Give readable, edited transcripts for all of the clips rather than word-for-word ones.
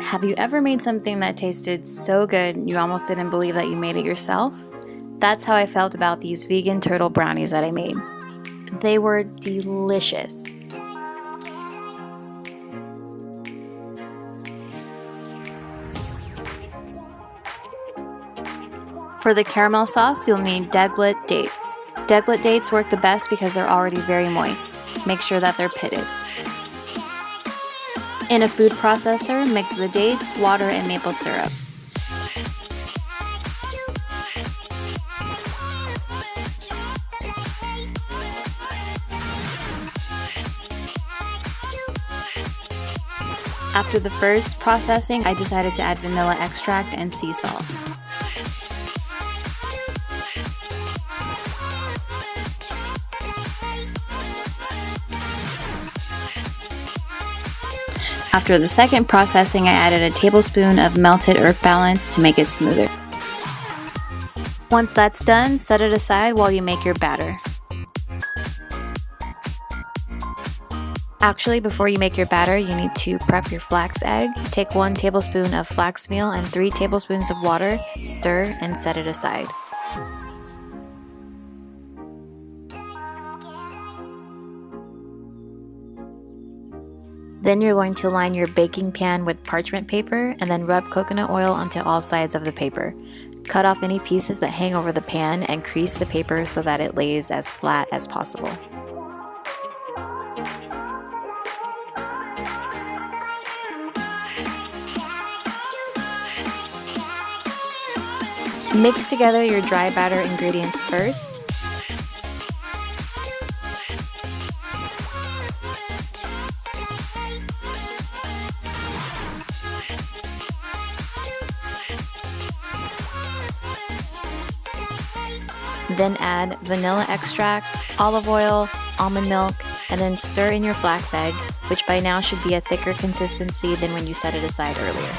Have you ever made something that tasted so good you almost didn't believe that you made it yourself? That's how I felt about these vegan turtle brownies that I made. They were delicious. For the caramel sauce, you'll need deglet dates. Deglet dates work the best because they're already very moist. Make sure that they're pitted. In a food processor, mix the dates, water, and maple syrup. After the first processing, I decided to add vanilla extract and sea salt. After the second processing, I added a tablespoon of melted earth balance to make it smoother. Once that's done, set it aside while you make your batter. Actually, before you make your batter, you need to prep your flax egg. Take 1 tablespoon of flax meal and 3 tablespoons of water, stir, and set it aside. Then you're going to line your baking pan with parchment paper and then rub coconut oil onto all sides of the paper. Cut off any pieces that hang over the pan and crease the paper so that it lays as flat as possible. Mix together your dry batter ingredients first. Then add vanilla extract, olive oil, almond milk, and then stir in your flax egg, which by now should be a thicker consistency than when you set it aside earlier.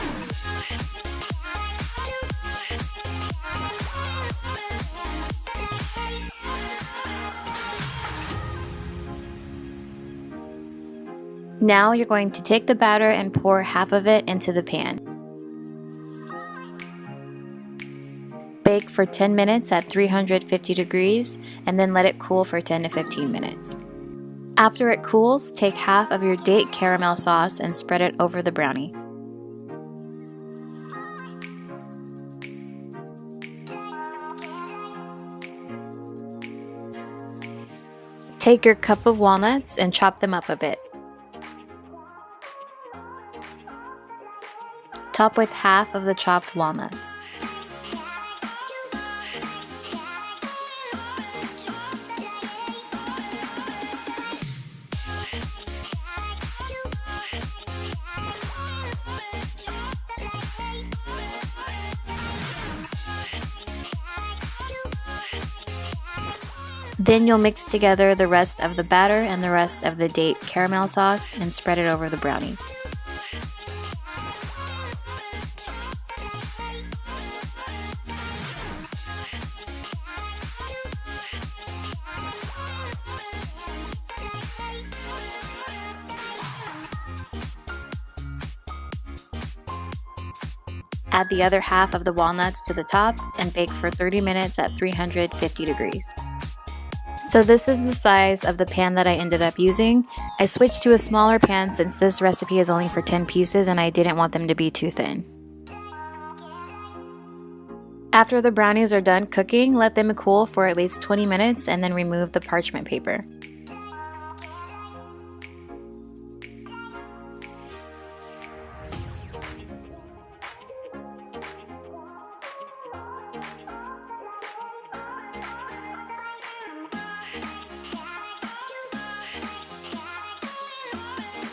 Now you're going to take the batter and pour half of it into the pan. Bake for 10 minutes at 350 degrees and then let it cool for 10 to 15 minutes. After it cools, take half of your date caramel sauce and spread it over the brownie. Take your cup of walnuts and chop them up a bit. Top with half of the chopped walnuts. Then you'll mix together the rest of the batter and the rest of the date caramel sauce and spread it over the brownie. Add the other half of the walnuts to the top and bake for 30 minutes at 350 degrees. So this is the size of the pan that I ended up using. I switched to a smaller pan since this recipe is only for 10 pieces and I didn't want them to be too thin. After the brownies are done cooking, let them cool for at least 20 minutes and then remove the parchment paper.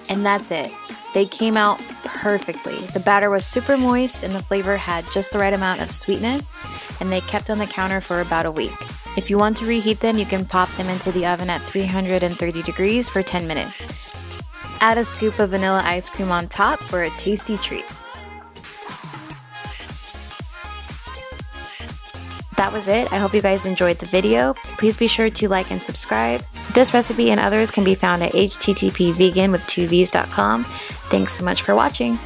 And that's it. They came out perfectly. The batter was super moist and the flavor had just the right amount of sweetness, and they kept on the counter for about a week. If you want to reheat them, you can pop them into the oven at 330 degrees for 10 minutes. Add a scoop of vanilla ice cream on top for a tasty treat. That was it. I hope you guys enjoyed the video. Please be sure to like and subscribe. This recipe and others can be found at http://vegan.com. Thanks so much for watching.